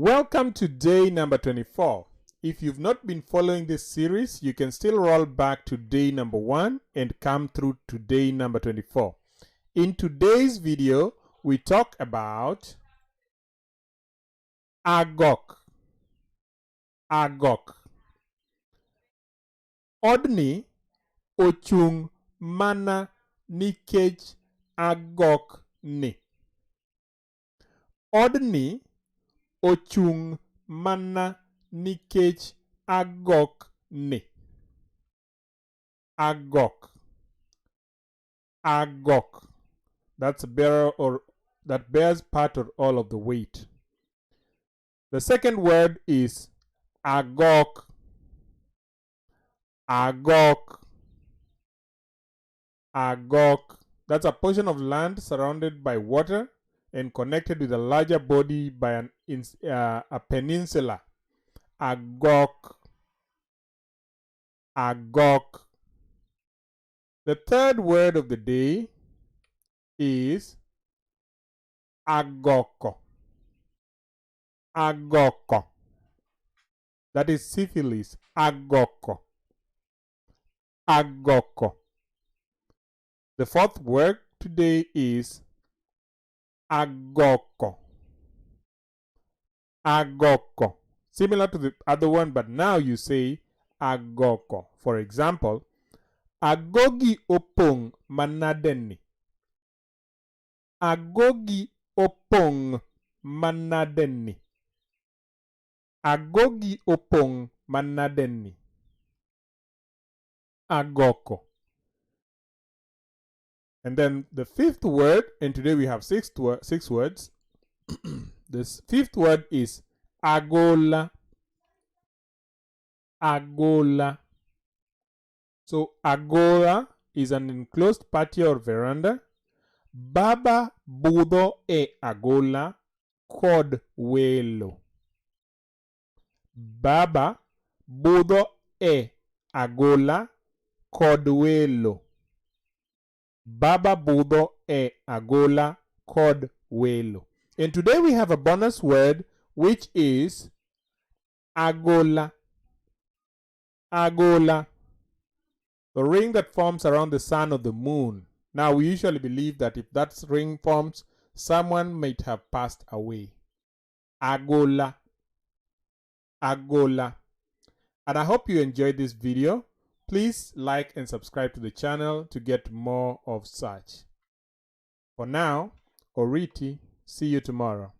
Welcome to day number 24. If you've not been following this series, you can still roll back to day number 1 and come through to day number 24. In today's video, we talk about agok. Agok. Odni ochung mana nikech agok ni. Odni ochung mana nikech agok ni. Agok. Agok. That's bearer or that bears part or all of the weight. The second word is agok. Agok. Agok. That's a portion of land surrounded by water and connected with a larger body by a peninsula. Agok. Agok. The third word of the day is agoko. Agoko. That is syphilis. Agoko. Agoko. The fourth word today is agoko. Agoko. Similar to the other one, but now you say agoko. For example, agogi opong manadeni. Agogi opong manadeni. Agogi opong manadeni. Agoko. And then the fifth word, and today we have six words. This fifth word is agola. Agola. So agola is an enclosed patio or veranda. Baba budho e agola kod welo. Baba budho e agola kod welo. Baba budho e agola kod welo. And today we have a bonus word which is agola. Agola. The ring that forms around the sun or the moon. Now we usually believe that if that ring forms, someone might have passed away. Agola. Agola. And I hope you enjoyed this video. Please like and subscribe to the channel to get more of such. For now, Oriti, see you tomorrow.